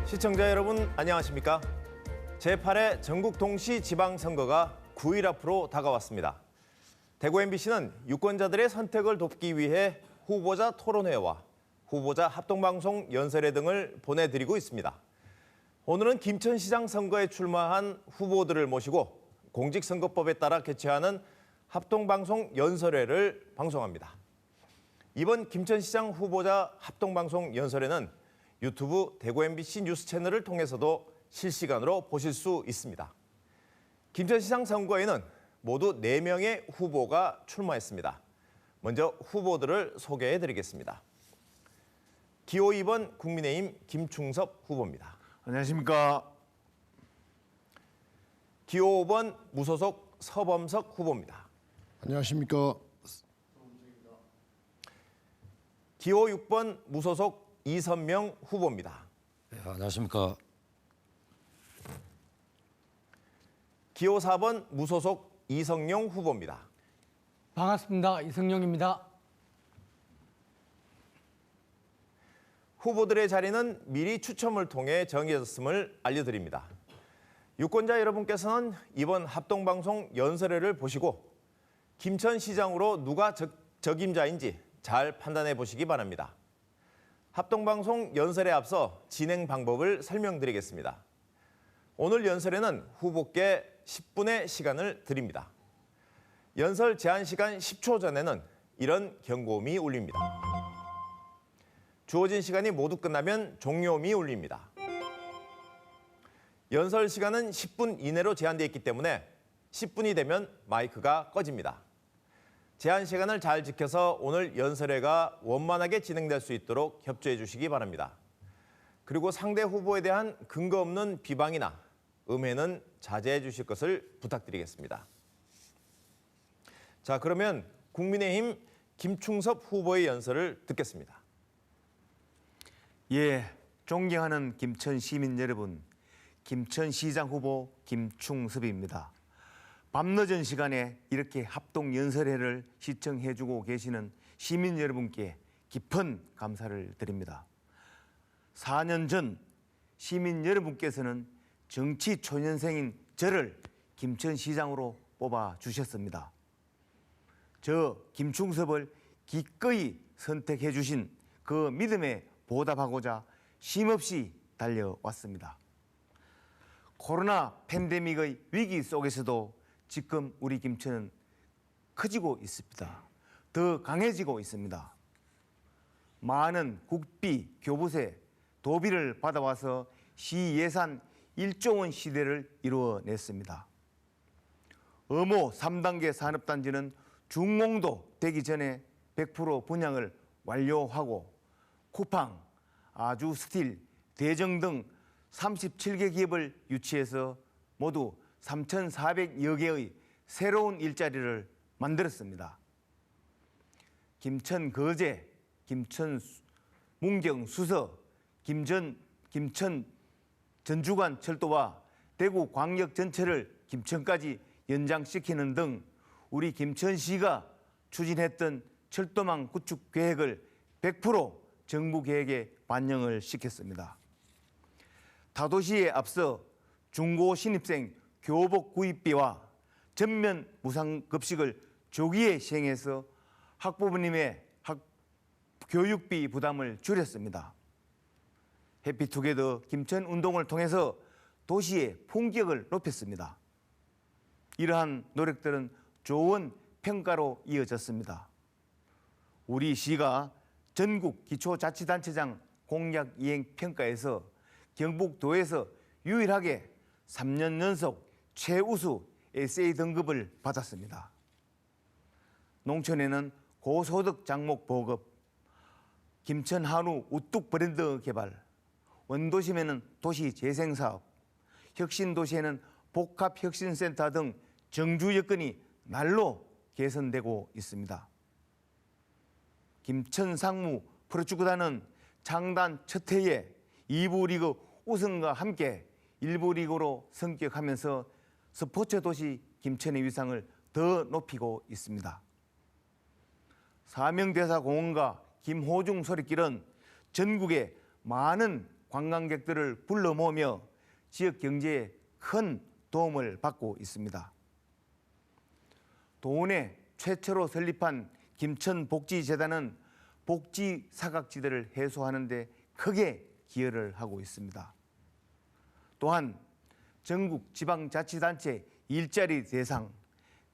시청자 여러분 안녕하십니까? 제8회 전국 동시 지방선거가 9일 앞으로 다가왔습니다. 대구 MBC는 유권자들의 선택을 돕기 위해 후보자 토론회와 후보자 합동방송 연설회 등을 보내드리고 있습니다. 오늘은 김천시장 선거에 출마한 후보들을 모시고 공직선거법에 따라 개최하는 합동방송 연설회를 방송합니다. 이번 김천시장 후보자 합동방송 연설회는 유튜브 대구 MBC 뉴스 채널을 통해서도 실시간으로 보실 수 있습니다. 김천시장 선거에는 모두 4명의 후보가 출마했습니다. 먼저 후보들을 소개해드리겠습니다. 기호 2번 국민의힘 김충섭 후보입니다. 안녕하십니까. 기호 5번 무소속 서범석 후보입니다. 안녕하십니까. 기호 6번 무소속 이선명 후보입니다. 네, 안녕하십니까. 기호 4번 무소속 이성용 후보입니다. 반갑습니다. 이성용입니다. 후보들의 자리는 미리 추첨을 통해 정해졌음을 알려드립니다. 유권자 여러분께서는 이번 합동방송 연설회를 보시고 김천시장으로 누가 적임자인지 잘 판단해 보시기 바랍니다. 합동방송 연설에 앞서 진행 방법을 설명드리겠습니다. 오늘 연설에는 후보께 10분의 시간을 드립니다. 연설 제한 시간 10초 전에는 이런 경고음이 울립니다. 주어진 시간이 모두 끝나면 종료음이 울립니다. 연설 시간은 10분 이내로 제한되어 있기 때문에 10분이 되면 마이크가 꺼집니다. 제한 시간을 잘 지켜서 오늘 연설회가 원만하게 진행될 수 있도록 협조해 주시기 바랍니다. 그리고 상대 후보에 대한 근거 없는 비방이나 음해는 자제해 주실 것을 부탁드리겠습니다. 자, 그러면 국민의힘 김충섭 후보의 연설을 듣겠습니다. 예, 존경하는 김천 시민 여러분, 김천시장 후보 김충섭입니다. 밤늦은 시간에 이렇게 합동 연설회를 시청해주고 계시는 시민 여러분께 깊은 감사를 드립니다. 4년 전 시민 여러분께서는 정치 초년생인 저를 김천시장으로 뽑아주셨습니다. 저 김충섭을 기꺼이 선택해 주신 그 믿음에 보답하고자 쉼없이 달려왔습니다. 코로나 팬데믹의 위기 속에서도 지금 우리 김천은 커지고 있습니다. 더 강해지고 있습니다. 많은 국비, 교부세, 도비를 받아와서 시 예산 1조 원 시대를 이루어냈습니다. 어모 3단계 산업단지는 준공도 되기 전에 100% 분양을 완료하고 쿠팡, 아주스틸, 대정 등 37개 기업을 유치해서 모두 3,400여 개의 새로운 일자리를 만들었습니다. 김천 거제, 김천 문경 수서, 김천 전주간 철도와 대구 광역 전체를 김천까지 연장시키는 등 우리 김천시가 추진했던 철도망 구축 계획을 100% 정부 계획에 반영을 시켰습니다. 다도시에 앞서 중고 신입생 교복 구입비와 전면 무상급식을 조기에 시행해서 학부모님의 교육비 부담을 줄였습니다. 해피투게더 김천 운동을 통해서 도시의 품격을 높였습니다. 이러한 노력들은 좋은 평가로 이어졌습니다. 우리 시가 전국 기초자치단체장 공약 이행 평가에서 경북도에서 유일하게 3년 연속 최우수 SA 등급을 받았습니다. 농촌에는 고소득 장목 보급, 김천 한우 우뚝 브랜드 개발, 원도심에는 도시 재생사업, 혁신도시에는 복합혁신센터 등 정주 여건이 날로 개선되고 있습니다. 김천 상무 프로축구단은 창단 첫 해에 2부 리그 우승과 함께 1부 리그로 성격하면서 스포츠 도시 김천의 위상을 더 높이고 있습니다. 사명대사 공원과 김호중 소리길은 전국의 많은 관광객들을 불러 모으며 지역 경제에 큰 도움을 받고 있습니다. 도원에 최초로 설립한 김천복지재단은 복지 사각지대를 해소하는 데 크게 기여를 하고 있습니다. 또한 전국 지방자치단체 일자리 대상,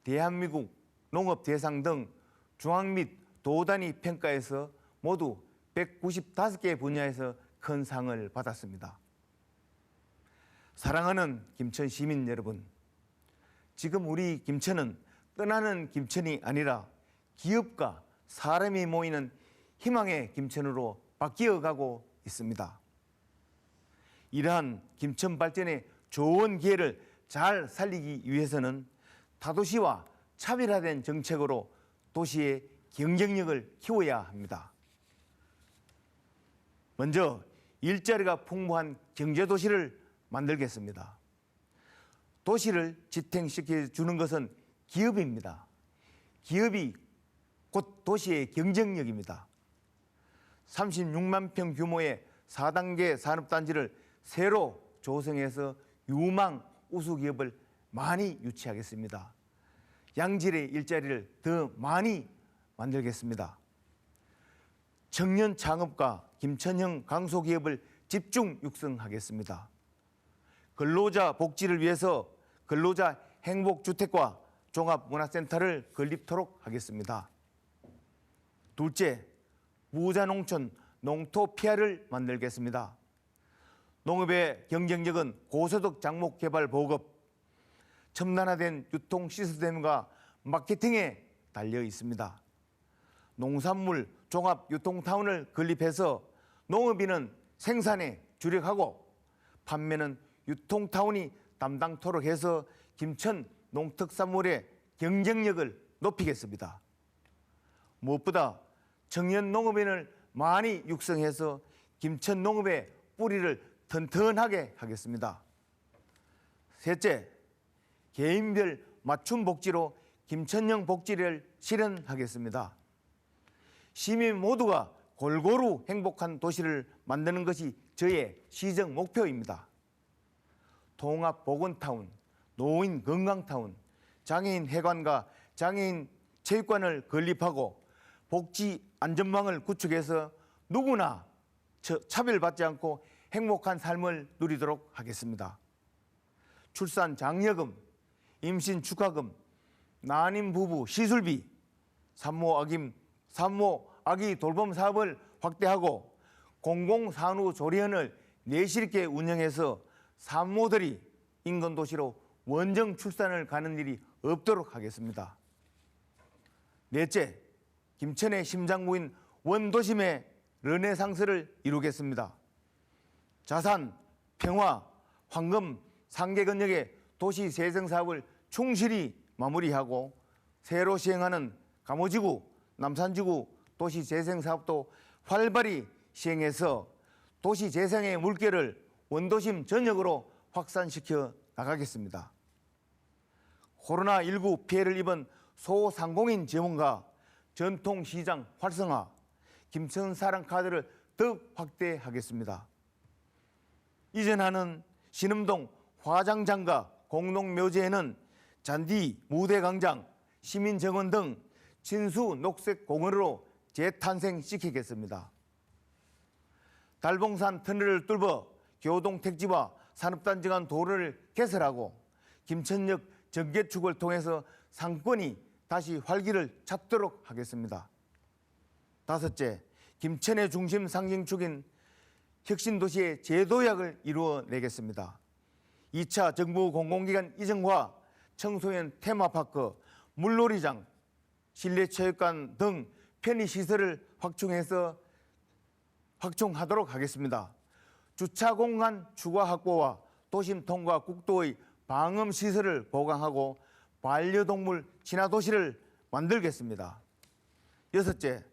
대한민국 농업 대상 등 중앙 및 도 단위 평가에서 모두 195개 분야에서 큰 상을 받았습니다. 사랑하는 김천 시민 여러분, 지금 우리 김천은 떠나는 김천이 아니라 기업과 사람이 모이는 희망의 김천으로 바뀌어가고 있습니다. 이러한 김천 발전의 좋은 기회를 잘 살리기 위해서는 타도시와 차별화된 정책으로 도시의 경쟁력을 키워야 합니다. 먼저 일자리가 풍부한 경제도시를 만들겠습니다. 도시를 지탱시켜 주는 것은 기업입니다. 기업이 곧 도시의 경쟁력입니다. 36만 평 규모의 4단계 산업단지를 새로 조성해서 유망 우수기업을 많이 유치하겠습니다. 양질의 일자리를 더 많이 만들겠습니다. 청년 창업과 김천형 강소기업을 집중 육성하겠습니다. 근로자 복지를 위해서 근로자 행복주택과 종합문화센터를 건립토록 하겠습니다. 둘째, 부자농촌 농토피아를 만들겠습니다. 농업의 경쟁력은 고소득 작목 개발 보급, 첨단화된 유통 시스템과 마케팅에 달려 있습니다. 농산물 종합 유통타운을 건립해서 농업인은 생산에 주력하고 판매는 유통타운이 담당토록 해서 김천 농특산물의 경쟁력을 높이겠습니다. 무엇보다 청년 농업인을 많이 육성해서 김천 농업의 뿌리를 튼튼하게 하겠습니다. 셋째, 개인별 맞춤 복지로 김천형 복지를 실현하겠습니다. 시민 모두가 골고루 행복한 도시를 만드는 것이 저의 시정 목표입니다. 통합 보건타운, 노인 건강타운, 장애인 해관과 장애인 체육관을 건립하고 복지 안전망을 구축해서 누구나 차별받지 않고 행복한 삶을 누리도록 하겠습니다. 출산 장려금, 임신 축하금, 난임 부부 시술비, 산모 아기 돌봄 사업을 확대하고 공공산후 조리원을 내실 있게 운영해서 산모들이 인근도시로 원정 출산을 가는 일이 없도록 하겠습니다. 넷째, 김천의 심장부인 원도심의 르네상스를 이루겠습니다. 자산, 평화, 황금, 상계건역의 도시 재생 사업을 충실히 마무리하고 새로 시행하는 감호지구, 남산지구 도시 재생 사업도 활발히 시행해서 도시 재생의 물결을 원도심 전역으로 확산시켜 나가겠습니다. 코로나19 피해를 입은 소상공인 지원과 전통시장 활성화, 김천사랑카드를 더욱 확대하겠습니다. 이전하는 신음동 화장장과 공동묘지에는 잔디, 무대광장, 시민정원 등 친수 녹색공원으로 재탄생시키겠습니다. 달봉산 터널을 뚫어 교동택지와 산업단지 간 도로를 개설하고 김천역 전개축을 통해서 상권이 다시 활기를 찾도록 하겠습니다. 다섯째, 김천의 중심 상징축인 혁신도시의 재도약을 이루어내겠습니다. 2차 정부 공공기관 이전과 청소년 테마파크, 물놀이장, 실내체육관 등 편의시설을 확충하도록 하겠습니다. 주차공간 추가 확보와 도심 통과 국도의 방음시설을 보강하고 반려동물 친화도시를 만들겠습니다. 여섯째,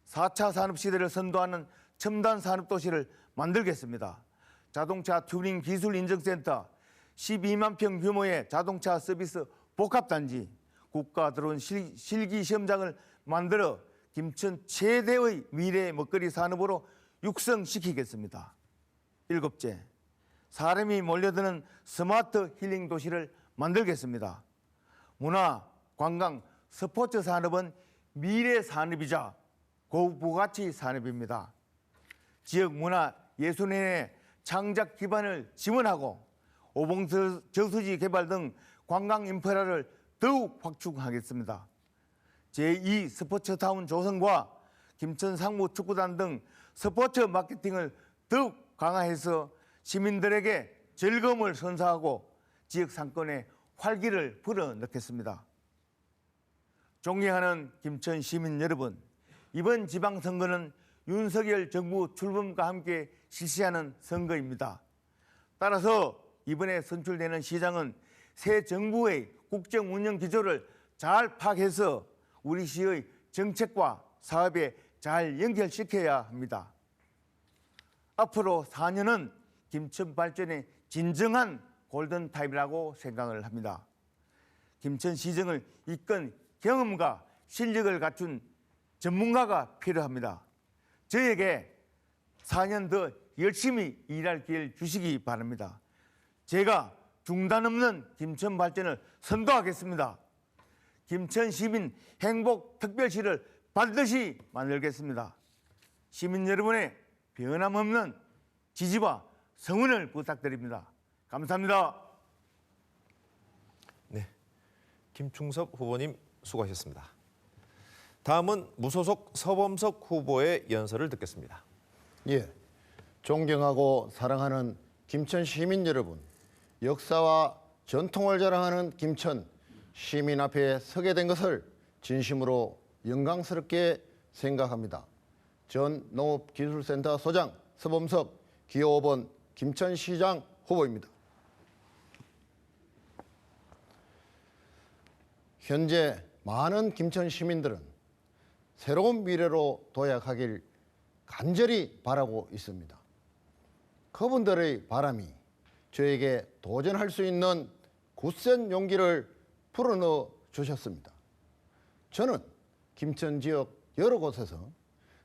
4차 산업시대를 선도하는 첨단 산업도시를 만들겠습니다. 자동차 튜닝 기술 인증센터, 12만 평 규모의 자동차 서비스 복합단지, 국가 드론 실기 시험장을 만들어 김천 최대의 미래 먹거리 산업으로 육성시키겠습니다. 7째, 사람이 몰려드는 스마트 힐링 도시를 만들겠습니다. 문화, 관광, 스포츠 산업은 미래 산업이자 고부가치 산업입니다. 지역 문화 예술인의 창작 기반을 지원하고 오봉저수지 개발 등 관광 인프라를 더욱 확충하겠습니다. 제2 스포츠타운 조성과 김천 상무 축구단 등 스포츠 마케팅을 더욱 강화해서 시민들에게 즐거움을 선사하고 지역 상권에 활기를 불어넣겠습니다. 존경하는 김천 시민 여러분, 이번 지방선거는 윤석열 정부 출범과 함께 실시하는 선거입니다. 따라서 이번에 선출되는 시장은 새 정부의 국정 운영 기조를 잘 파악해서 우리 시의 정책과 사업에 잘 연결시켜야 합니다. 앞으로 4년은 김천 발전의 진정한 골든타임이라고 생각을 합니다. 김천시정을 이끈 경험과 실력을 갖춘 전문가가 필요합니다. 저에게 4년 더 열심히 일할 기회를 주시기 바랍니다. 제가 중단 없는 김천 발전을 선도하겠습니다. 김천 시민 행복 특별시를 반드시 만들겠습니다. 시민 여러분의 변함없는 지지와 성원을 부탁드립니다. 감사합니다. 네, 김충섭 후보님 수고하셨습니다. 다음은 무소속 서범석 후보의 연설을 듣겠습니다. 예, 존경하고 사랑하는 김천 시민 여러분, 역사와 전통을 자랑하는 김천 시민 앞에 서게 된 것을 진심으로 영광스럽게 생각합니다. 전 농업기술센터 소장 서범석 기호 5번 김천시장 후보입니다. 현재 많은 김천 시민들은 새로운 미래로 도약하길 간절히 바라고 있습니다. 그분들의 바람이 저에게 도전할 수 있는 굳센 용기를 불어넣어 주셨습니다. 저는 김천 지역 여러 곳에서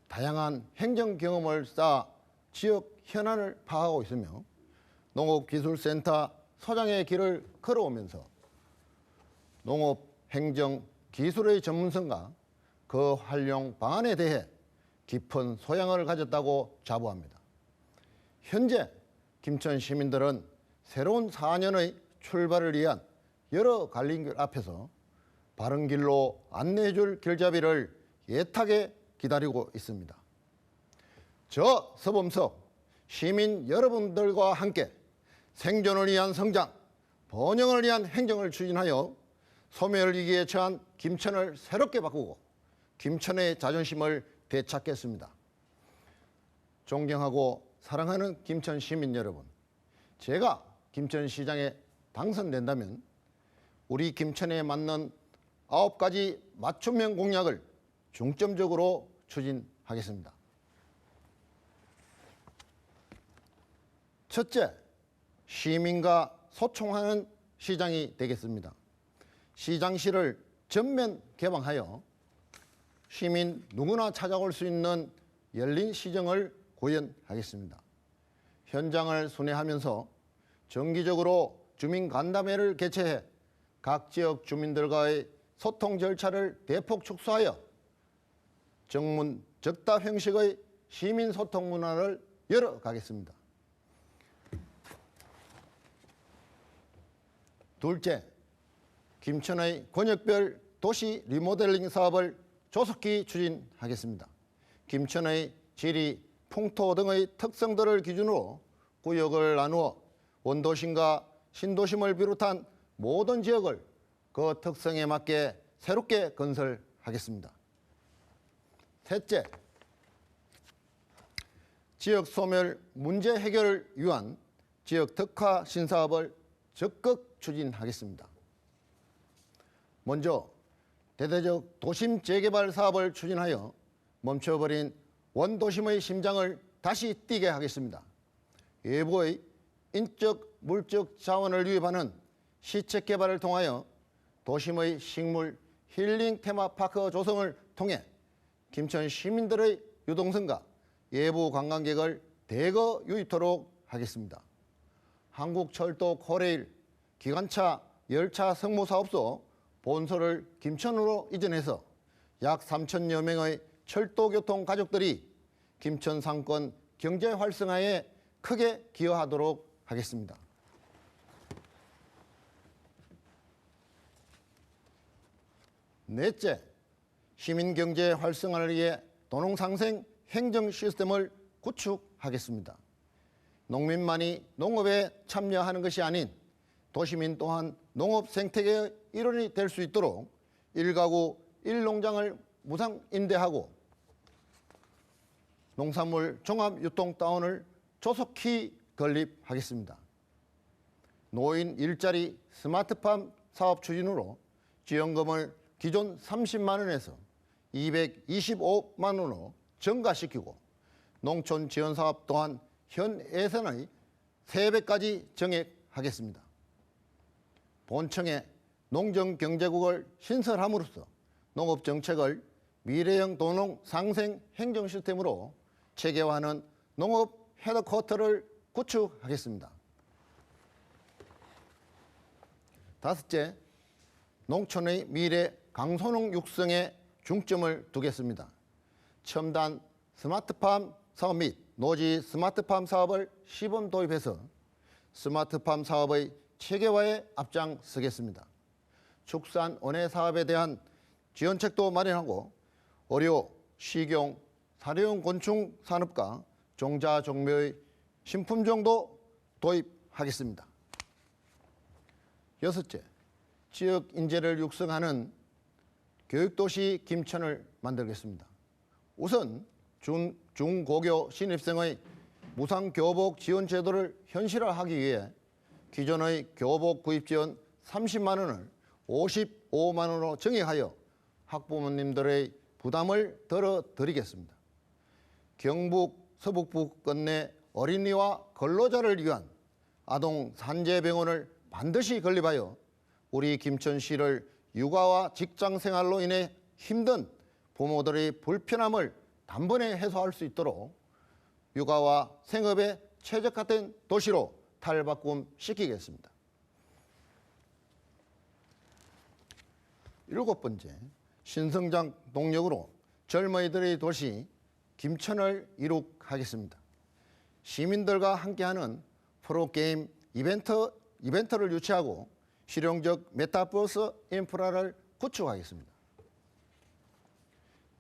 다양한 행정 경험을 쌓아 지역 현안을 파악하고 있으며 농업기술센터 소장의 길을 걸어오면서 농업, 행정, 기술의 전문성과 그 활용 방안에 대해 깊은 소양을 가졌다고 자부합니다. 현재 김천 시민들은 새로운 4년의 출발을 위한 여러 갈림길 앞에서 바른 길로 안내해 줄 길잡이를 애타게 기다리고 있습니다. 저 서범석 시민 여러분들과 함께 생존을 위한 성장, 번영을 위한 행정을 추진하여 소멸위기에 처한 김천을 새롭게 바꾸고 김천의 자존심을 되찾겠습니다. 존경하고 사랑하는 김천 시민 여러분, 제가 김천시장에 당선된다면 우리 김천에 맞는 9가지 맞춤형 공약을 중점적으로 추진하겠습니다. 첫째, 시민과 소통하는 시장이 되겠습니다. 시장실을 전면 개방하여 시민 누구나 찾아올 수 있는 열린 시정을 구현하겠습니다. 현장을 순회하면서 정기적으로 주민 간담회를 개최해 각 지역 주민들과의 소통 절차를 대폭 축소하여 정문적답 형식의 시민 소통 문화를 열어가겠습니다. 둘째, 김천의 권역별 도시 리모델링 사업을 조속히 추진하겠습니다. 김천의 지리, 풍토 등의 특성들을 기준으로 구역을 나누어 원도심과 신도심을 비롯한 모든 지역을 그 특성에 맞게 새롭게 건설하겠습니다. 셋째, 지역 소멸 문제 해결을 위한 지역 특화 신사업을 적극 추진하겠습니다. 먼저 대대적 도심 재개발 사업을 추진하여 멈춰버린 원도심의 심장을 다시 뛰게 하겠습니다. 외부의 인적, 물적 자원을 유입하는 시책 개발을 통하여 도심의 식물 힐링 테마파크 조성을 통해 김천 시민들의 유동성과 외부 관광객을 대거 유입토록 하겠습니다. 한국철도 코레일 기관차 열차 성모사업소 본소를 김천으로 이전해서 약 3천여 명의 철도교통 가족들이 김천 상권 경제 활성화에 크게 기여하도록 하겠습니다. 넷째, 시민경제 활성화를 위해 도농상생 행정 시스템을 구축하겠습니다. 농민만이 농업에 참여하는 것이 아닌 도시민 또한 농업 생태계의 일원이 될 수 있도록 1가구 1농장을 무상 임대하고 농산물 종합유통타운을 조속히 건립하겠습니다. 노인 일자리 스마트팜 사업 추진으로 지원금을 기존 30만 원에서 225만 원으로 증가시키고 농촌 지원 사업 또한 현 예산의 3배까지 증액하겠습니다. 본청에 농정경제국을 신설함으로써 농업정책을 미래형 도농 상생 행정 시스템으로 체계화하는 농업 헤드쿼터를 구축하겠습니다. 다섯째, 농촌의 미래 강소농 육성에 중점을 두겠습니다. 첨단 스마트팜 사업 및 노지 스마트팜 사업을 시범 도입해서 스마트팜 사업의 체계화에 앞장서겠습니다. 축산 원예 사업에 대한 지원책도 마련하고 어료, 식용, 사료용 곤충 산업과 종자 종묘의 신품종도 도입하겠습니다. 여섯째, 지역 인재를 육성하는 교육도시 김천을 만들겠습니다. 우선 중고교 신입생의 무상교복 지원 제도를 현실화하기 위해 기존의 교복 구입 지원 30만 원을 55만 원으로 증액하여 학부모님들의 부담을 덜어드리겠습니다. 경북 서북부권 내 어린이와 근로자를 위한 아동 산재병원을 반드시 건립하여 우리 김천시를 육아와 직장 생활로 인해 힘든 부모들의 불편함을 단번에 해소할 수 있도록 육아와 생업에 최적화된 도시로 탈바꿈시키겠습니다. 7번째, 신성장 동력으로 젊은이들의 도시 김천을 이룩하겠습니다. 시민들과 함께하는 프로게임 이벤트를 유치하고 실용적 메타버스 인프라를 구축하겠습니다.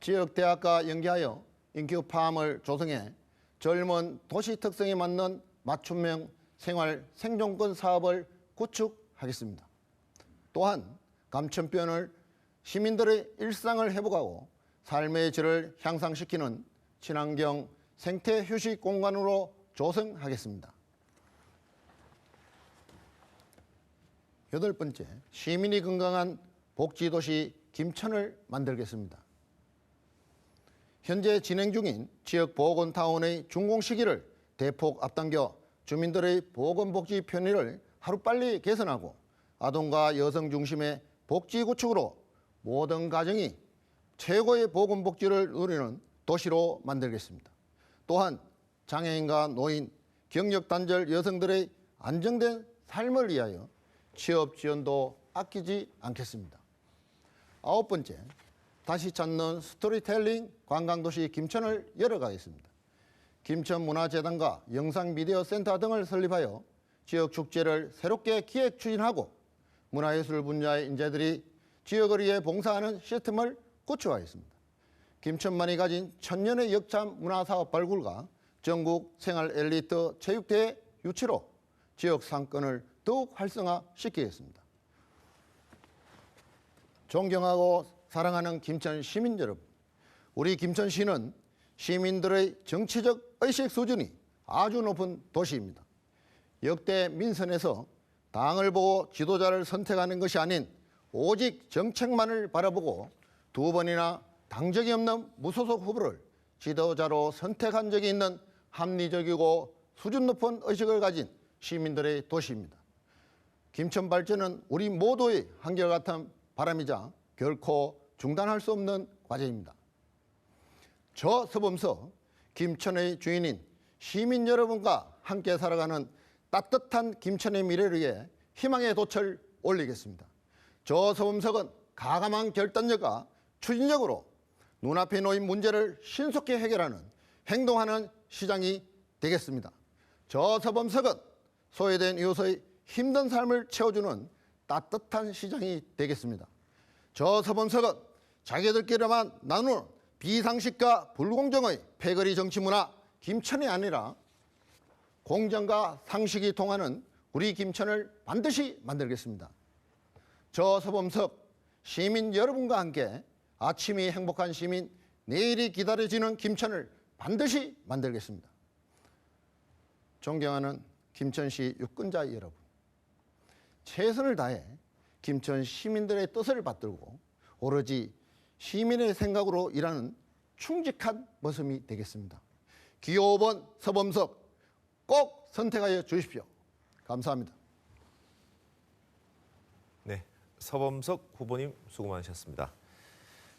지역 대학과 연계하여 인큐팜을 조성해 젊은 도시 특성에 맞는 맞춤형 생활 생존권 사업을 구축하겠습니다. 또한 감천변을 시민들의 일상을 회복하고 삶의 질을 향상시키는 친환경 생태 휴식 공간으로 조성하겠습니다. 8번째, 시민이 건강한 복지도시 김천을 만들겠습니다. 현재 진행 중인 지역보건타운의 준공 시기를 대폭 앞당겨 주민들의 보건복지 편의를 하루빨리 개선하고 아동과 여성 중심의 복지 구축으로 모든 가정이 최고의 보건복지를 누리는 도시로 만들겠습니다. 또한 장애인과 노인, 경력단절 여성들의 안정된 삶을 위하여 취업 지원도 아끼지 않겠습니다. 9번째, 다시 찾는 스토리텔링 관광도시 김천을 열어가겠습니다. 김천문화재단과 영상미디어센터 등을 설립하여 지역 축제를 새롭게 기획 추진하고 문화예술 분야의 인재들이 지역을 위해 봉사하는 시스템을 구축하겠습니다. 김천만이 가진 천년의 역참 문화사업 발굴과 전국 생활 엘리트 체육대회 유치로 지역 상권을 더욱 활성화시키겠습니다. 존경하고 사랑하는 김천 시민 여러분, 우리 김천시는 시민들의 정치적 의식 수준이 아주 높은 도시입니다. 역대 민선에서 당을 보고 지도자를 선택하는 것이 아닌 오직 정책만을 바라보고 2번이나 당적이 없는 무소속 후보를 지도자로 선택한 적이 있는 합리적이고 수준 높은 의식을 가진 시민들의 도시입니다. 김천 발전은 우리 모두의 한결같은 바람이자 결코 중단할 수 없는 과제입니다. 저 서범서 김천의 주인인 시민 여러분과 함께 살아가는 따뜻한 김천의 미래를 위해 희망의 돛을 올리겠습니다. 저서범석은 가감한 결단력과 추진력으로 눈앞에 놓인 문제를 신속히 해결하는 행동하는 시장이 되겠습니다. 저서범석은 소외된 이웃의 힘든 삶을 채워주는 따뜻한 시장이 되겠습니다. 저서범석은 자기들끼리만 나누는 비상식과 불공정의 패거리 정치 문화 김천이 아니라 공정과 상식이 통하는 우리 김천을 반드시 만들겠습니다. 저서범석 시민 여러분과 함께 아침이 행복한 시민, 내일이 기다려지는 김천을 반드시 만들겠습니다. 존경하는 김천시 유권자 여러분, 최선을 다해 김천 시민들의 뜻을 받들고 오로지 시민의 생각으로 일하는 충직한 모습이 되겠습니다. 기호 5번 서범석 꼭 선택하여 주십시오. 감사합니다. 네, 서범석 후보님 수고 많으셨습니다.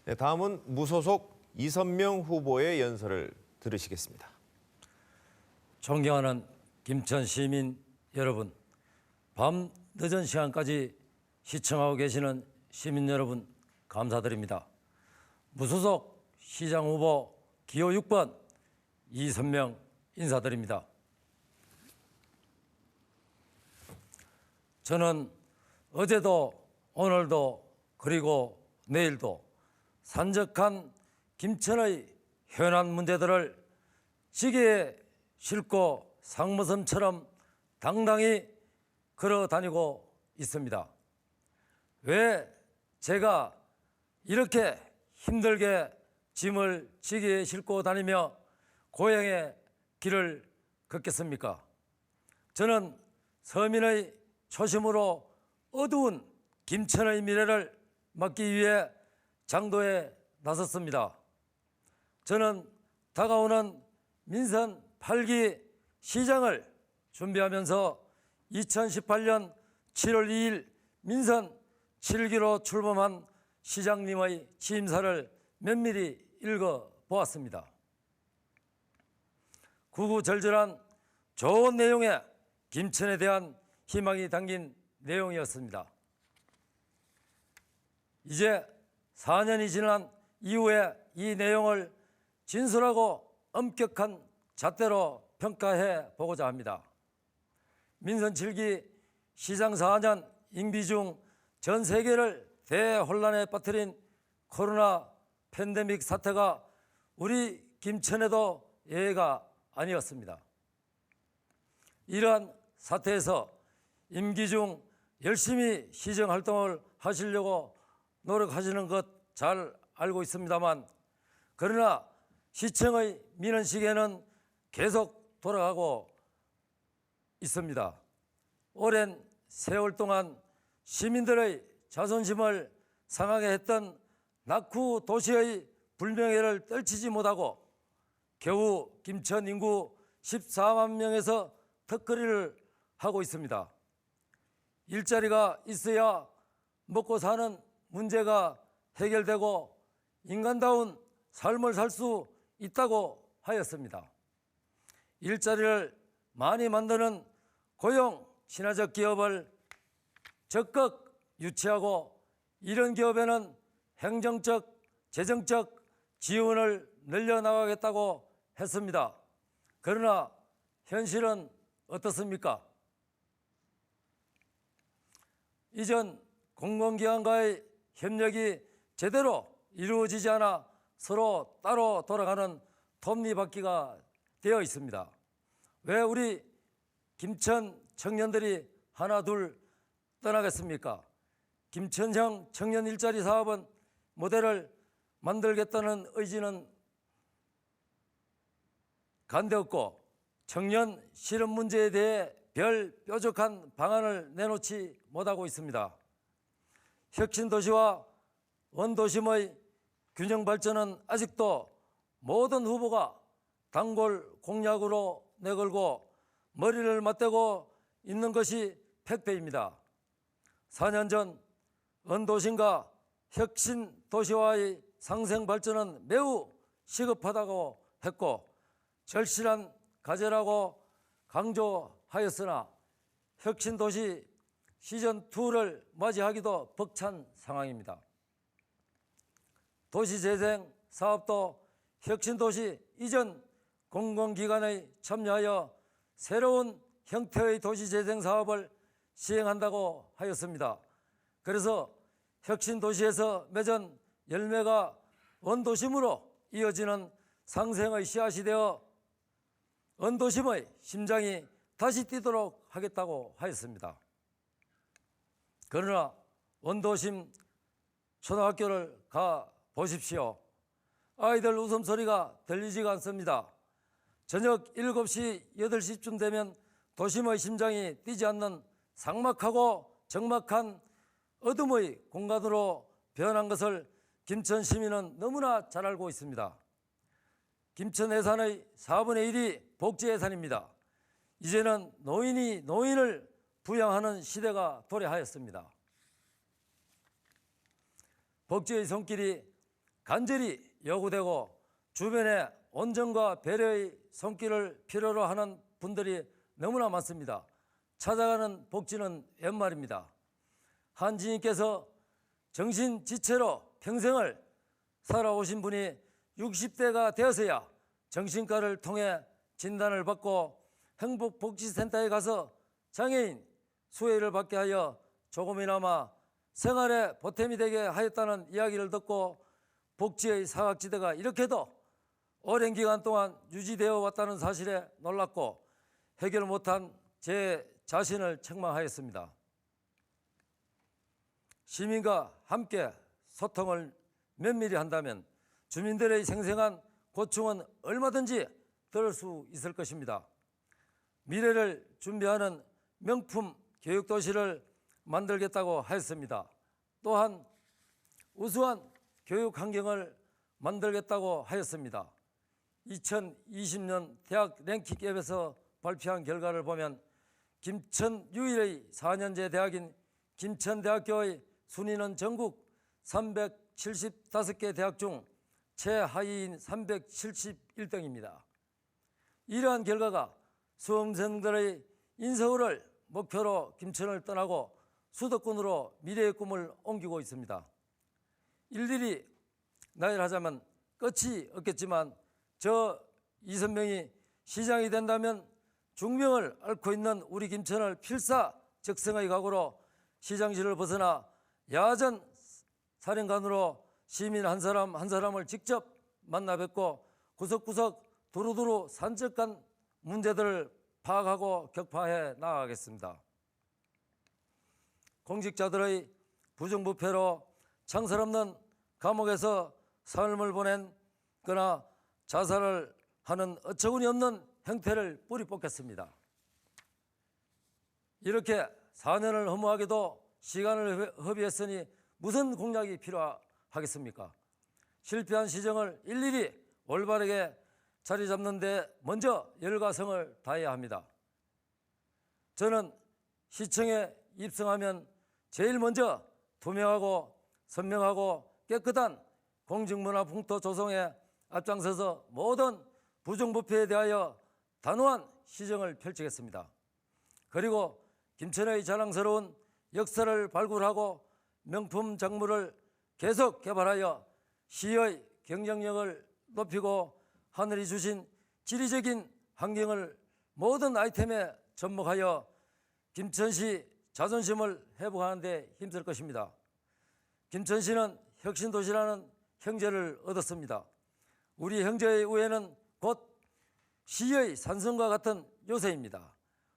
네, 다음은 무소속 이선명 후보의 연설을 들으시겠습니다. 존경하는 김천 시민 여러분, 밤 늦은 시간까지 시청하고 계시는 시민 여러분 감사드립니다. 무소속 시장 후보 기호 6번 이선명 인사드립니다. 저는 어제도 오늘도 그리고 내일도 산적한 김천의 현안 문제들을 지게에 싣고 상무섬처럼 당당히 걸어다니고 있습니다. 왜 제가 이렇게 힘들게 짐을 지게에 싣고 다니며 고향의 길을 걷겠습니까? 저는 서민의 초심으로 어두운 김천의 미래를 막기 위해 장도에 나섰습니다. 저는 다가오는 민선 8기 시장을 준비하면서 2018년 7월 2일 민선 7기로 출범한 시장님의 취임사를 면밀히 읽어보았습니다. 구구절절한 좋은 내용의 김천에 대한 희망이 담긴 내용이었습니다. 이제 4년이 지난 이후에 이 내용을 진솔하고 엄격한 잣대로 평가해 보고자 합니다. 민선 7기 시장 4년 임기 중 전 세계를 대혼란에 빠뜨린 코로나 팬데믹 사태가 우리 김천에도 예외가 아니었습니다. 이러한 사태에서 임기 중 열심히 시정 활동을 하시려고 노력하시는 것 잘 알고 있습니다만, 그러나 시청의 미는 시계는 계속 돌아가고 있습니다. 오랜 세월 동안 시민들의 자존심을 상하게 했던 낙후 도시의 불명예를 떨치지 못하고 겨우 김천 인구 14만 명에서 턱걸이를 하고 있습니다. 일자리가 있어야 먹고 사는 문제가 해결되고 인간다운 삶을 살 수 있다고 하였습니다. 일자리를 많이 만드는 고용 친화적 기업을 적극 유치하고 이런 기업에는 행정적, 재정적 지원을 늘려나가겠다고 했습니다. 그러나 현실은 어떻습니까? 이전 공공기관과의 협력이 제대로 이루어지지 않아 서로 따로 돌아가는 톱니바퀴가 되어 있습니다. 왜 우리 김천 청년들이 하나 둘 떠나겠습니까? 김천형 청년 일자리 사업은 모델을 만들겠다는 의지는 간대없고 청년 실업 문제에 대해 별 뾰족한 방안을 내놓지 못하고 있습니다. 혁신도시와 원도심의 균형 발전은 아직도 모든 후보가 단골 공약으로 내걸고 머리를 맞대고 있는 것이 팩트입니다. 4년 전 원도심과 혁신도시와의 상생 발전은 매우 시급하다고 했고 절실한 과제라고 강조하였으나 혁신도시 시즌2를 맞이하기도 벅찬 상황입니다. 도시재생 사업도 혁신도시 이전 공공기관에 참여하여 새로운 형태의 도시재생 사업을 시행한다고 하였습니다. 그래서 혁신도시에서 맺은 열매가 원도심으로 이어지는 상생의 씨앗이 되어 원도심의 심장이 다시 뛰도록 하겠다고 하였습니다. 그러나 원도심 초등학교를 가 보십시오. 아이들 웃음소리가 들리지가 않습니다. 저녁 7시, 8시쯤 되면 도심의 심장이 뛰지 않는 삭막하고 적막한 어둠의 공간으로 변한 것을 김천 시민은 너무나 잘 알고 있습니다. 김천 예산의 4분의 1이 복지 예산입니다. 이제는 노인이 노인을 부양하는 시대가 도래하였습니다. 복지의 손길이 간절히 요구되고 주변에 온정과 배려의 손길을 필요로 하는 분들이 너무나 많습니다. 찾아가는 복지는 웬말입니다. 한지인께서 정신지체로 평생을 살아오신 분이 60대가 되어서야 정신과를 통해 진단을 받고 행복복지센터에 가서 장애인 수혜를 받게 하여 조금이나마 생활에 보탬이 되게 하였다는 이야기를 듣고 복지의 사각지대가 이렇게도 오랜 기간 동안 유지되어 왔다는 사실에 놀랐고 해결 못한 제 자신을 책망하였습니다. 시민과 함께 소통을 면밀히 한다면 주민들의 생생한 고충은 얼마든지 들을 수 있을 것입니다. 미래를 준비하는 명품 교육도시를 만들겠다고 하였습니다. 또한 우수한 교육 환경을 만들겠다고 하였습니다. 2020년 대학 랭킹 앱에서 발표한 결과를 보면 김천 유일의 4년제 대학인 김천대학교의 순위는 전국 375개 대학 중 최하위인 371등입니다. 이러한 결과가 수험생들의 인서울을 목표로 김천을 떠나고 수도권으로 미래의 꿈을 옮기고 있습니다. 일일이 나열하자면 끝이 없겠지만 저 이선명이 시장이 된다면 중명을 앓고 있는 우리 김천을 필사적성의 각오로 시장실을 벗어나 야전 사령관으로 시민 한 사람 한 사람을 직접 만나 뵙고 구석구석 두루두루 산적한 문제들을 파악하고 격파해 나가겠습니다. 공직자들의 부정부패로 창설 없는 감옥에서 삶을 보낸 거나 자살을 하는 어처구니 없는 행태를 뿌리 뽑겠습니다. 이렇게 4년을 허무하게도 시간을 허비했으니 무슨 공약이 필요하겠습니까? 실패한 시정을 일일이 올바르게 자리 잡는 데 먼저 열과 성을 다해야 합니다. 저는 시청에 입성하면 제일 먼저 투명하고 선명하고 깨끗한 공직문화 풍토 조성에 앞장서서 모든 부정부패에 대하여 단호한 시정을 펼치겠습니다. 그리고 김천의 자랑스러운 역사를 발굴하고 명품 작물을 계속 개발하여 시의 경쟁력을 높이고 하늘이 주신 지리적인 환경을 모든 아이템에 접목하여 김천시 자존심을 회복하는 데 힘쓸 것입니다. 김천시는 혁신도시라는 형제를 얻었습니다. 우리 형제의 우애는 곧 시의 산성과 같은 요새입니다.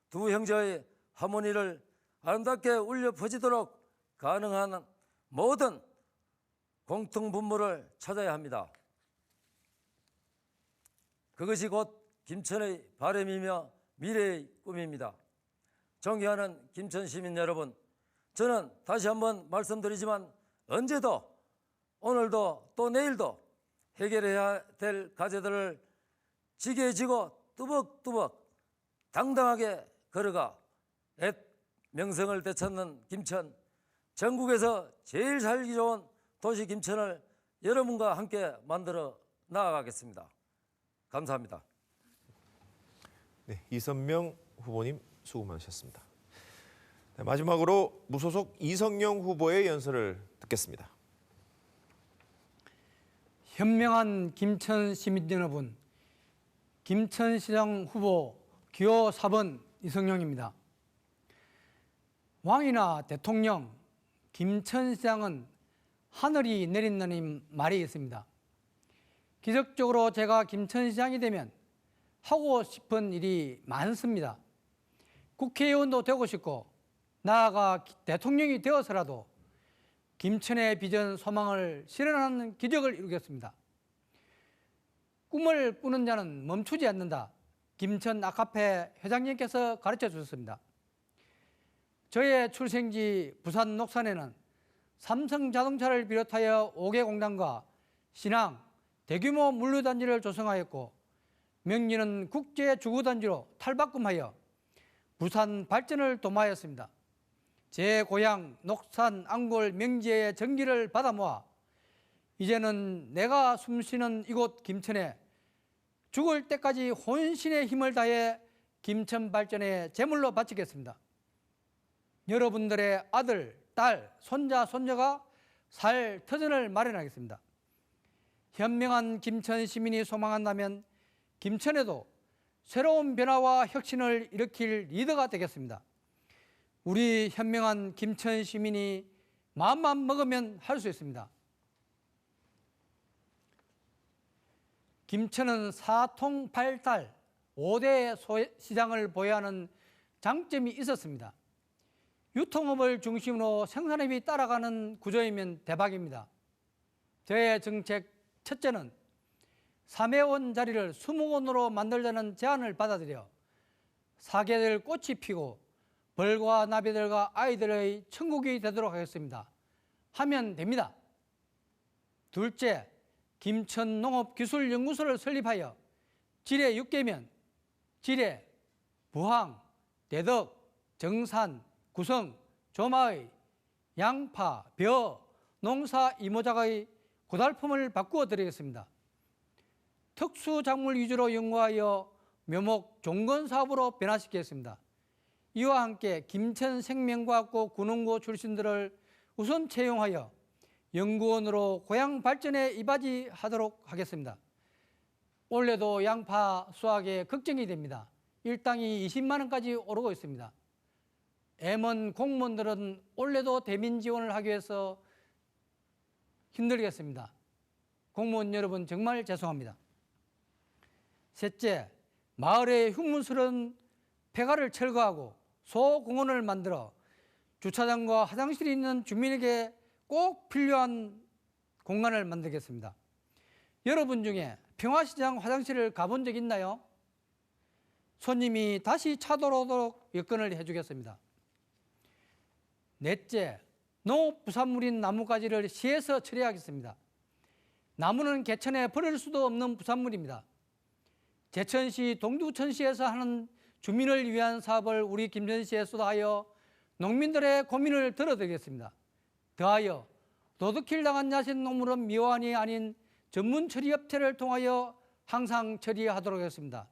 두 형제의 하모니를 아름답게 울려 퍼지도록 가능한 모든 공통분모를 찾아야 합니다. 그것이 곧 김천의 바람이며 미래의 꿈입니다. 존경하는 김천 시민 여러분, 저는 다시 한번 말씀드리지만 언제도 오늘도 또 내일도 해결해야 될 과제들을 지게 지고 뚜벅뚜벅 당당하게 걸어가 옛 명성을 되찾는 김천, 전국에서 제일 살기 좋은 도시 김천을 여러분과 함께 만들어 나아가겠습니다. 감사합니다. 네, 이선명 후보님 수고 많으셨습니다. 네, 마지막으로 무소속 이성영 후보의 연설을 듣겠습니다. 현명한 김천 시민 여러분, 김천시장 후보 기호 4번 이성영입니다. 왕이나 대통령, 김천시장은 하늘이 내린다는 말이 있습니다. 기적적으로 제가 김천시장이 되면 하고 싶은 일이 많습니다. 국회의원도 되고 싶고 나아가 대통령이 되어서라도 김천의 비전 소망을 실현하는 기적을 이루겠습니다. 꿈을 꾸는 자는 멈추지 않는다. 김천 아카페 회장님께서 가르쳐 주셨습니다. 저의 출생지 부산 녹산에는 삼성자동차를 비롯하여 5개 공단과 신항, 대규모 물류단지를 조성하였고 명리는 국제주구단지로 탈바꿈하여 부산 발전을 도모하였습니다. 제 고향 녹산, 안골, 명지의 전기를 받아 모아 이제는 내가 숨쉬는 이곳 김천에 죽을 때까지 혼신의 힘을 다해 김천 발전에 제물로 바치겠습니다. 여러분들의 아들, 딸, 손자, 손녀가 살 터전을 마련하겠습니다. 현명한 김천 시민이 소망한다면 김천에도 새로운 변화와 혁신을 일으킬 리더가 되겠습니다. 우리 현명한 김천 시민이 마음만 먹으면 할 수 있습니다. 김천은 사통팔달 5대 시장을 보유하는 장점이 있었습니다. 유통업을 중심으로 생산업이 따라가는 구조이면 대박입니다. 저의 정책 첫째는 3회원 자리를 20원으로 만들자는 제안을 받아들여 사계절 꽃이 피고 벌과 나비들과 아이들의 천국이 되도록 하겠습니다. 하면 됩니다. 둘째, 김천농업기술연구소를 설립하여 지뢰 6개면, 지뢰, 부항, 대덕, 정산, 구성, 조마의, 양파, 벼, 농사 이모작의 고달품을 바꾸어 드리겠습니다. 특수작물 위주로 연구하여 묘목 종건사업으로 변화시키겠습니다. 이와 함께 김천생명과학고 군원고 출신들을 우선 채용하여 연구원으로 고향 발전에 이바지하도록 하겠습니다. 올해도 양파 수확에 걱정이 됩니다. 일당이 20만 원까지 오르고 있습니다. M1 공무원들은 올해도 대민 지원을 하기 위해서 힘들겠습니다. 공무원 여러분 정말 죄송합니다. 셋째, 마을의 흉물스러운 폐가를 철거하고 소공원을 만들어 주차장과 화장실이 있는 주민에게 꼭 필요한 공간을 만들겠습니다. 여러분 중에 평화시장 화장실을 가본 적 있나요? 손님이 다시 찾아오도록 여건을 해주겠습니다. 넷째, 농업부산물인 나무가지를 시에서 처리하겠습니다. 나무는 개천에 버릴 수도 없는 부산물입니다. 제천시, 동두천시에서 하는 주민을 위한 사업을 우리 김천시에 쏟아하여 농민들의 고민을 들어드리겠습니다. 더하여 도둑질 당한 야생 농물은 미화원이 아닌 전문 처리업체를 통하여 항상 처리하도록 하겠습니다.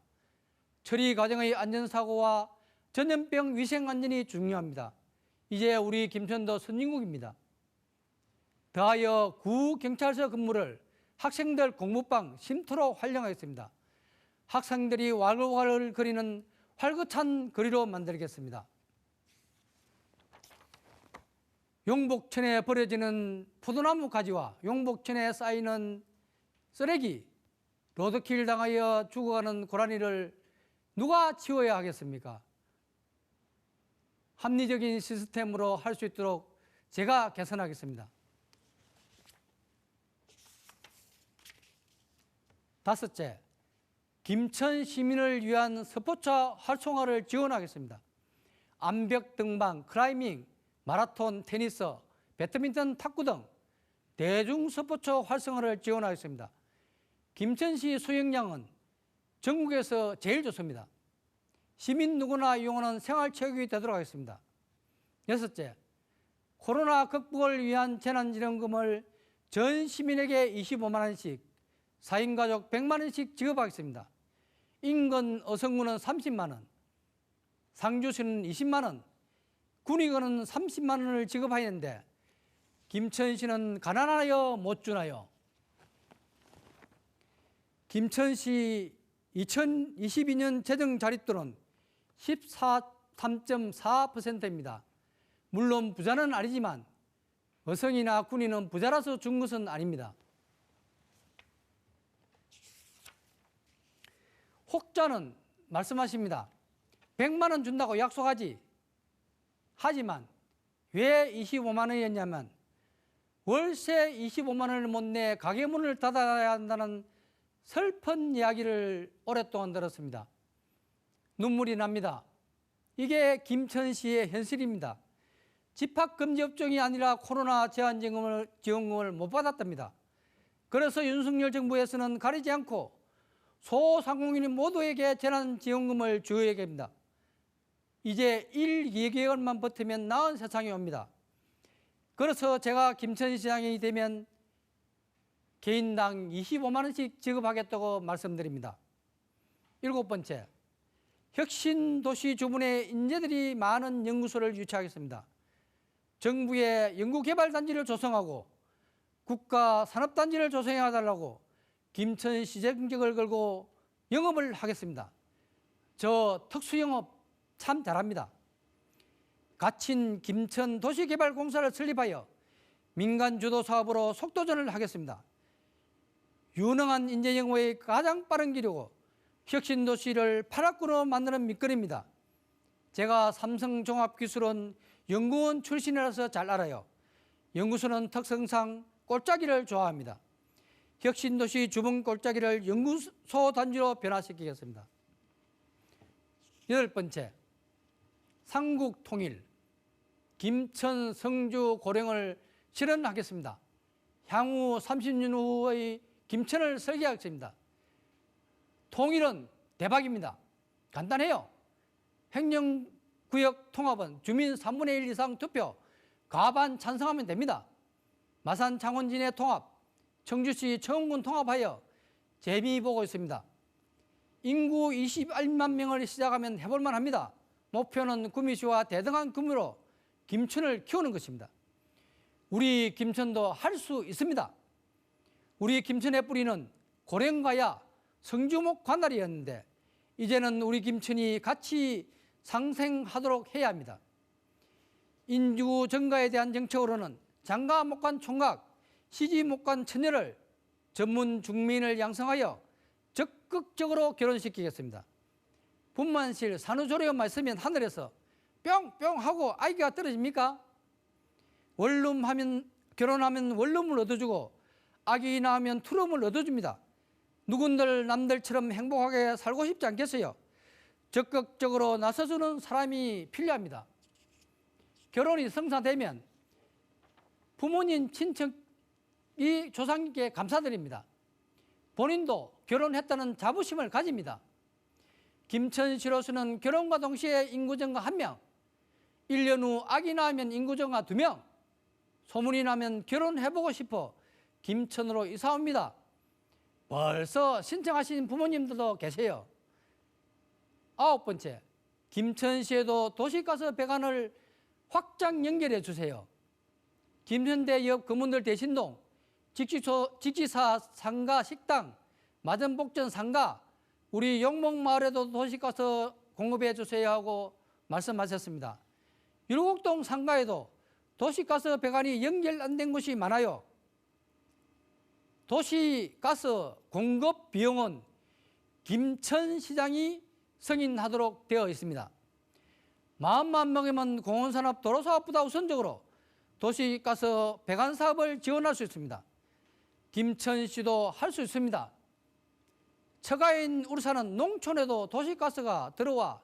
처리 과정의 안전사고와 전염병 위생 안전이 중요합니다. 이제 우리 김천도 선진국입니다. 더하여 구경찰서 근무를 학생들 공부방 쉼터로 활용하겠습니다. 학생들이 와글와글 거리는 활기찬 거리로 만들겠습니다. 용복천에 버려지는 포도나무 가지와 용복천에 쌓이는 쓰레기, 로드킬 당하여 죽어가는 고라니를 누가 치워야 하겠습니까? 합리적인 시스템으로 할 수 있도록 제가 개선하겠습니다. 다섯째, 김천 시민을 위한 스포츠 활성화를 지원하겠습니다. 암벽 등반, 클라이밍, 마라톤, 테니스, 배드민턴, 탁구 등 대중 스포츠 활성화를 지원하겠습니다. 김천시 수영장은 전국에서 제일 좋습니다. 시민 누구나 이용하는 생활체육이 되도록 하겠습니다. 여섯째, 코로나 극복을 위한 재난지원금을 전 시민에게 25만 원씩, 4인 가족 100만 원씩 지급하겠습니다. 인근 어성군은 30만 원, 상주시는 20만 원, 군위군은 30만 원을 지급하였는데 김천시는 가난하여 못 주나요? 김천시 2022년 재정 자립도는 13.4%입니다. 물론 부자는 아니지만 어성이나 군위는 부자라서 준 것은 아닙니다. 혹자는 말씀하십니다. 100만 원 준다고 약속하지. 하지만 왜 25만 원이었냐면 월세 25만 원을 못 내 가게 문을 닫아야 한다는 슬픈 이야기를 오랫동안 들었습니다. 눈물이 납니다. 이게 김천시의 현실입니다. 집합금지 업종이 아니라 코로나 지원금을 못 받았답니다. 그래서 윤석열 정부에서는 가리지 않고 소상공인 모두에게 재난지원금을 주어야 합니다. 이제 1, 2개월만 버티면 나은 세상이 옵니다. 그래서 제가 김천시장이 되면 개인당 25만 원씩 지급하겠다고 말씀드립니다. 7번째, 혁신도시 주변에 인재들이 많은 연구소를 유치하겠습니다. 정부의 연구개발단지를 조성하고 국가산업단지를 조성해달라고 김천시 정책을 걸고 영업을 하겠습니다. 저 특수영업 참 잘합니다. 갇힌 김천 도시개발공사를 설립하여 민간 주도 사업으로 속도전을 하겠습니다. 유능한 인재 영호의 가장 빠른 길이고 혁신도시를 8학구로 만드는 밑거리입니다. 제가 삼성종합기술원 연구원 출신이라서 잘 알아요. 연구소는 특성상 골짜기를 좋아합니다. 혁신도시 주변 골짜기를 연구소 단지로 변화시키겠습니다. 8번째, 삼국통일, 김천, 성주, 고령을 실현하겠습니다. 향후 30년 후의 김천을 설계하겠습니다. 통일은 대박입니다. 간단해요. 행정구역 통합은 주민 3분의 1 이상 투표, 과반 찬성하면 됩니다. 마산 창원진해 통합, 청주시 청운군 통합하여 재미 보고 있습니다. 인구 21만 명을 시작하면 해볼만 합니다. 목표는 구미시와 대등한 규모로 김천을 키우는 것입니다. 우리 김천도 할 수 있습니다. 우리 김천의 뿌리는 고령가야 성주목 관할이었는데 이제는 우리 김천이 같이 상생하도록 해야 합니다. 인구 증가에 대한 정책으로는 장가 못 간 총각, 시집 못 간 처녀를 전문 중민을 양성하여 적극적으로 결혼시키겠습니다. 분만실 산후조리원만 있으면 하늘에서 뿅뿅 하고 아기가 떨어집니까? 결혼하면 원룸을 얻어주고 아기 낳으면 투룸을 얻어줍니다. 누군들 남들처럼 행복하게 살고 싶지 않겠어요? 적극적으로 나서주는 사람이 필요합니다. 결혼이 성사되면 부모님, 친척이 조상님께 감사드립니다. 본인도 결혼했다는 자부심을 가집니다. 김천시로서는 결혼과 동시에 인구증가 1명, 1년 후 아기 낳으면 인구증가 2명, 소문이 나면 결혼해보고 싶어 김천으로 이사 옵니다. 벌써 신청하신 부모님들도 계세요. 9번째, 김천시에도 도시가스 배관을 확장 연결해 주세요. 김현대 옆 금운들 대신동, 직지사 상가 식당, 마전복전 상가, 우리 용목마을에도 도시가스 공급해 주세요 하고 말씀하셨습니다. 율곡동 상가에도 도시가스 배관이 연결 안 된 곳이 많아요. 도시가스 공급 비용은 김천시장이 승인하도록 되어 있습니다. 마음만 먹으면 공원산업 도로사업보다 우선적으로 도시가스 배관 사업을 지원할 수 있습니다. 김천시도 할 수 있습니다. 처가인 울산은 농촌에도 도시가스가 들어와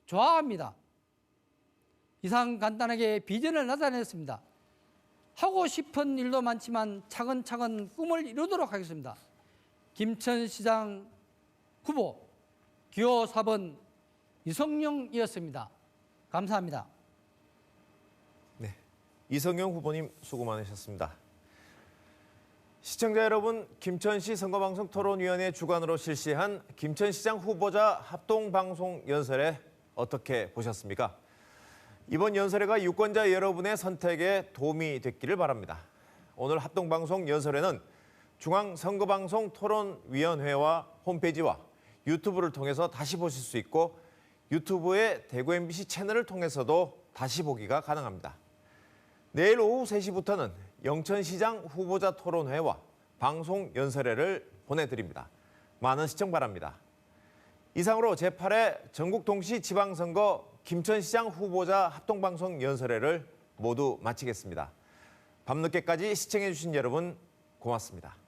좋아합니다. 이상 간단하게 비전을 나타냈습니다. 하고 싶은 일도 많지만 차근차근 꿈을 이루도록 하겠습니다. 김천시장 후보 기호 4번 이성용이었습니다. 감사합니다. 네, 이성용 후보님 수고 많으셨습니다. 시청자 여러분, 김천시 선거방송 토론위원회 주관으로 실시한 김천시장 후보자 합동방송 연설회 어떻게 보셨습니까? 이번 연설회가 유권자 여러분의 선택에 도움이 됐기를 바랍니다. 오늘 합동방송 연설회는 중앙선거방송 토론위원회와 홈페이지와 유튜브를 통해서 다시 보실 수 있고 유튜브의 대구 MBC 채널을 통해서도 다시 보기가 가능합니다. 내일 오후 3시부터는 영천시장 후보자 토론회와 방송 연설회를 보내드립니다. 많은 시청 바랍니다. 이상으로 제8회 전국동시지방선거 김천시장 후보자 합동방송 연설회를 모두 마치겠습니다. 밤늦게까지 시청해주신 여러분 고맙습니다.